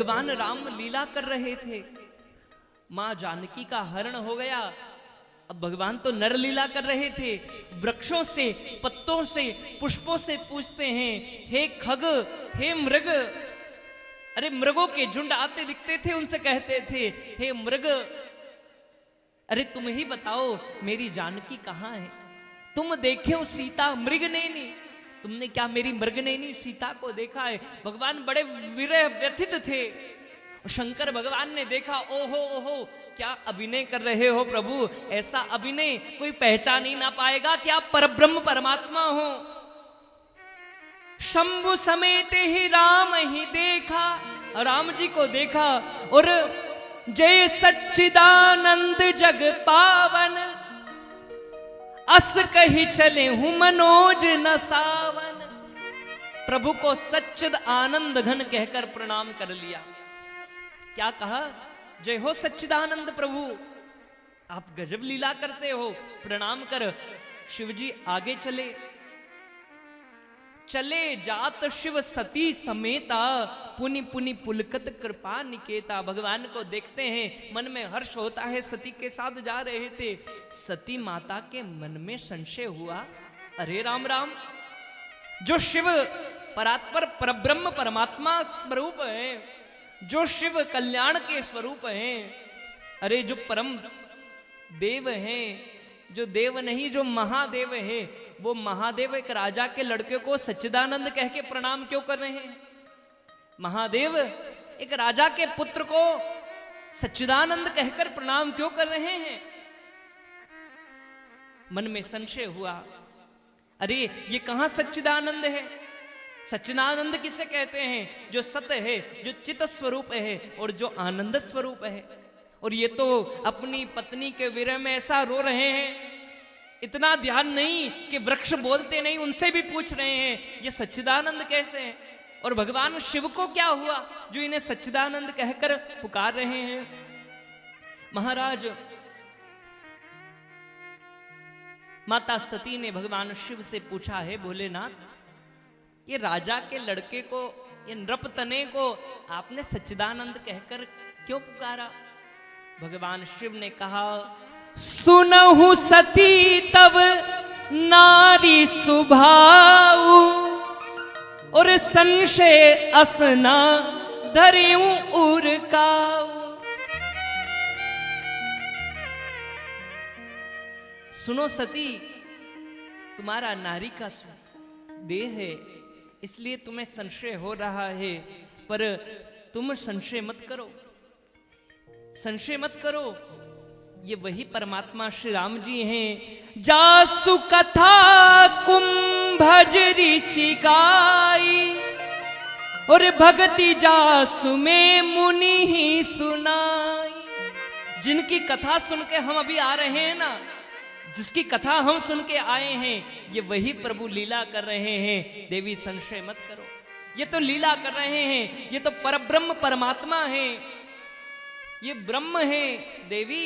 भगवान राम लीला कर रहे थे, मां जानकी का हरण हो गया। अब भगवान तो नर लीला कर रहे थे, वृक्षों से, पत्तों से, पुष्पों से पूछते हैं, हे खग, हे मृग। अरे मृगों के झुंड आते दिखते थे, उनसे कहते थे, हे मृग, अरे तुम ही बताओ मेरी जानकी कहाँ है? तुम देखे हो सीता मृगनयनी, तुमने क्या मेरी मृगनयनी सीता को देखा है? भगवान बड़े विरह व्यथित थे। शंकर भगवान ने देखा, ओहो ओहो, क्या अभिनय कर रहे हो प्रभु? ऐसा अभिनय कोई पहचान ही ना पाएगा कि आप परब्रह्म परमात्मा हो। शंभु समेत ही राम ही देखा, राम जी को देखा, और जय सच्चिदानंद जग पावन, अस कही चले हूं मनोज न सावन। प्रभु को सच्चिद आनंद घन कहकर प्रणाम कर लिया। क्या कहा? जय हो सच्चिदानंद प्रभु, आप गजब लीला करते हो, प्रणाम कर। शिवजी आगे चले, चले जात शिव सती समेता, पुनि पुनि पुलकत कृपा निकेता। भगवान को देखते हैं, मन में हर्ष होता है, सती के साथ जा रहे थे। सती माता के मन में संशय हुआ, अरे राम राम, जो शिव परात्पर परब्रह्म परमात्मा स्वरूप है, जो शिव कल्याण के स्वरूप हैं, अरे जो परम देव हैं, जो देव नहीं जो महादेव है, वो महादेव एक राजा के लड़के को सच्चिदानंद कह के प्रणाम क्यों कर रहे हैं? महादेव एक राजा के पुत्र को सच्चिदानंद कहकर प्रणाम क्यों कर रहे हैं? मन में संशय हुआ, अरे ये कहां सच्चिदानंद है? सच्चिदानंद किसे कहते हैं? जो सत्य है, जो चित स्वरूप है और जो आनंद स्वरूप है। और ये तो अपनी पत्नी के विरह में ऐसा रो रहे हैं, इतना ध्यान नहीं कि वृक्ष बोलते नहीं, उनसे भी पूछ रहे हैं ये सच्चिदानंद कैसे हैं? और भगवान शिव को क्या हुआ जो इन्हें सच्चिदानंद कहकर पुकार रहे हैं? महाराज, माता सती ने भगवान शिव से पूछा है, भोलेनाथ, ये राजा के लड़के को, ये नृपतने को आपने सच्चिदानंद कहकर क्यों पुकारा? भगवान शिव ने कहा, सुनहु सती तब नारी सुभाऊ, और संशय असना धरियूं उरकाऊ। सुनो सती, तुम्हारा नारी का देह है, इसलिए तुम्हें संशय हो रहा है, पर तुम संशय मत करो, संशय मत करो। ये वही परमात्मा श्री राम जी हैं। जासु कथा कुंभज ऋषि गाई, और भक्ति जासु में मुनि ही सुनाई। जिनकी कथा सुन के हम अभी आ रहे हैं ना, जिसकी कथा हम सुन के आए हैं, ये वही प्रभु लीला कर रहे हैं। देवी संशय मत करो, ये तो लीला कर रहे हैं, ये तो परब्रह्म परमात्मा है, ये ब्रह्म है। देवी,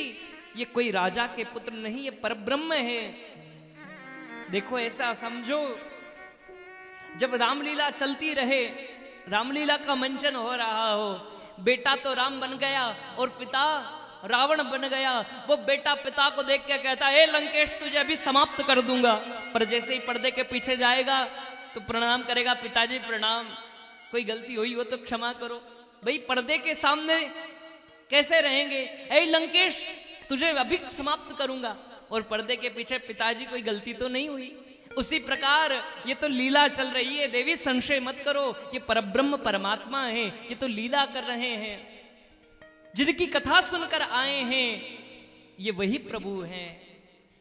ये कोई राजा के पुत्र नहीं, ये परब्रह्म है। देखो, ऐसा समझो, जब रामलीला चलती रहे, रामलीला का मंचन हो रहा हो, बेटा तो राम बन गया और पिता रावण बन गया। वो बेटा पिता को देख के कहता है, लंकेश तुझे अभी समाप्त कर दूंगा। पर जैसे ही पर्दे के पीछे जाएगा तो प्रणाम करेगा, पिताजी प्रणाम, कोई गलती हुई हो तो क्षमा करो। भाई पर्दे के सामने कैसे रहेंगे? ऐ लंकेश तुझे अभी समाप्त करूंगा, और पर्दे के पीछे पिताजी कोई गलती तो नहीं हुई। उसी प्रकार ये तो लीला चल रही है। देवी संशय मत करो, ये परब्रह्म परमात्मा है, ये तो लीला कर रहे हैं। जिनकी कथा सुनकर आए हैं ये वही प्रभु हैं।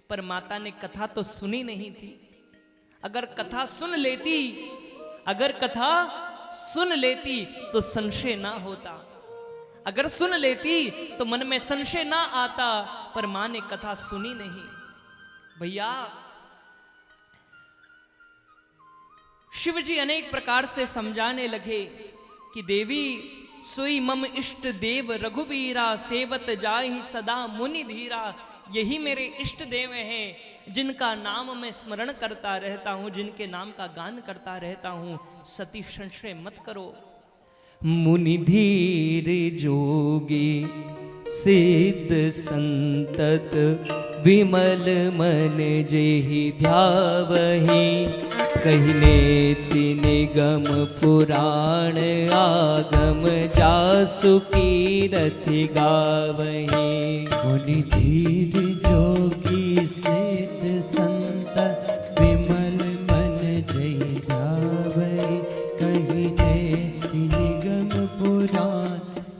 पर माता ने कथा तो सुनी नहीं थी। अगर कथा सुन लेती, अगर कथा सुन लेती तो संशय ना होता, अगर सुन लेती तो मन में संशय ना आता। पर मां ने कथा सुनी नहीं। भैया, शिवजी अनेक प्रकार से समझाने लगे कि देवी, सोई मम इष्ट देव रघुवीरा, सेवत जाहि सदा मुनि धीरा। यही मेरे इष्ट देव हैं, जिनका नाम मैं स्मरण करता रहता हूं, जिनके नाम का गान करता रहता हूं। सती संशय मत करो। मुनि धीर जोगी सिद्ध संतत विमल मन जेहि ध्यावहि कहिने निगम पुराण आगम जासु कीरति गावहि। मुनि धीर जोगी सिद्ध संत विमल मन जय ध्यावहि कहिने निगम पुराण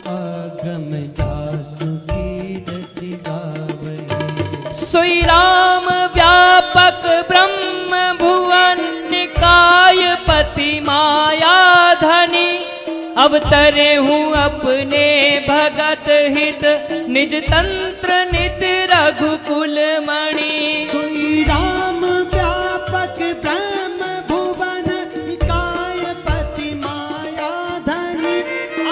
आगम जासु कीरति गावहि। सोई राम व्यापक ब्रह्म भुवन निकाय पति माया धनी अवतरे हूँ अपने भगत हित निज तंत्र नित रघुकुल मणि। श्री राम व्यापक ब्रह्म भुवन निकाय पति माया धनी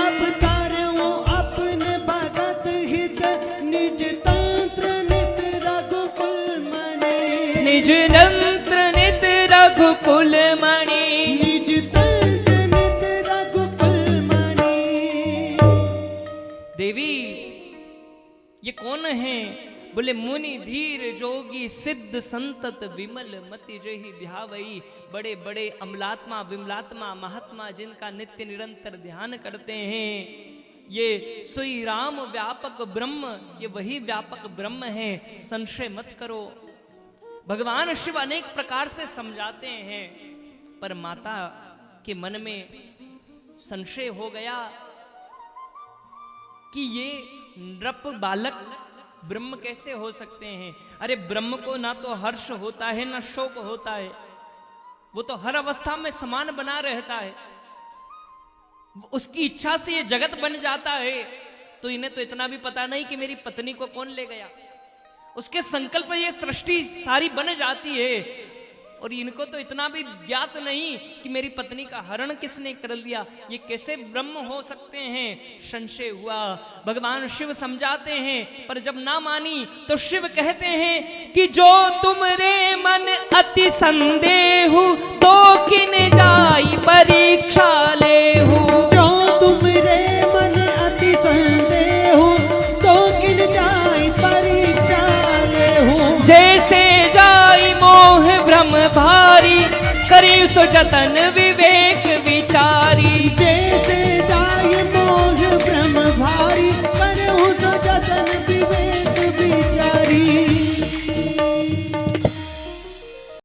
अवतार हूँ अपने भगत हित निज तंत्र नित रघुकुल मणि। निज तंत्र नित रघुकुल मणि। निज तंत्र नित रघुकुल मणि। देवी ये कौन है? बोले मुनि धीर जोगी सिद्ध संतत विमल मति जेहि ध्यावई। बड़े बड़े अमलात्मा विमलात्मा महात्मा जिनका नित्य निरंतर ध्यान करते हैं, ये सोई राम व्यापक ब्रह्म, ये वही व्यापक ब्रह्म है, संशय मत करो। भगवान शिव अनेक प्रकार से समझाते हैं, पर माता के मन में संशय हो गया कि ये नृप बालक ब्रह्म कैसे हो सकते हैं। अरे ब्रह्म को ना तो हर्ष होता है ना शोक होता है, वो तो हर अवस्था में समान बना रहता है। उसकी इच्छा से ये जगत बन जाता है, तो इन्हें तो इतना भी पता नहीं कि मेरी पत्नी को कौन ले गया। उसके संकल्प में ये सृष्टि सारी बन जाती है, और इनको तो इतना भी ज्ञात नहीं कि मेरी पत्नी का हरण किसने कर लिया। ये कैसे ब्रह्म हो सकते हैं? संशय हुआ। भगवान शिव समझाते हैं, पर जब ना मानी तो शिव कहते हैं कि जो तुमरे मन अति संदेह तो किन जाई परीक्षा लेहु। जो तुमरे मन अति संदेह तो किन जाई परीक्षा लेहु। जैसे जाई मोह भ्रम भारी करी सो जतन विवेक विचारी। जैसे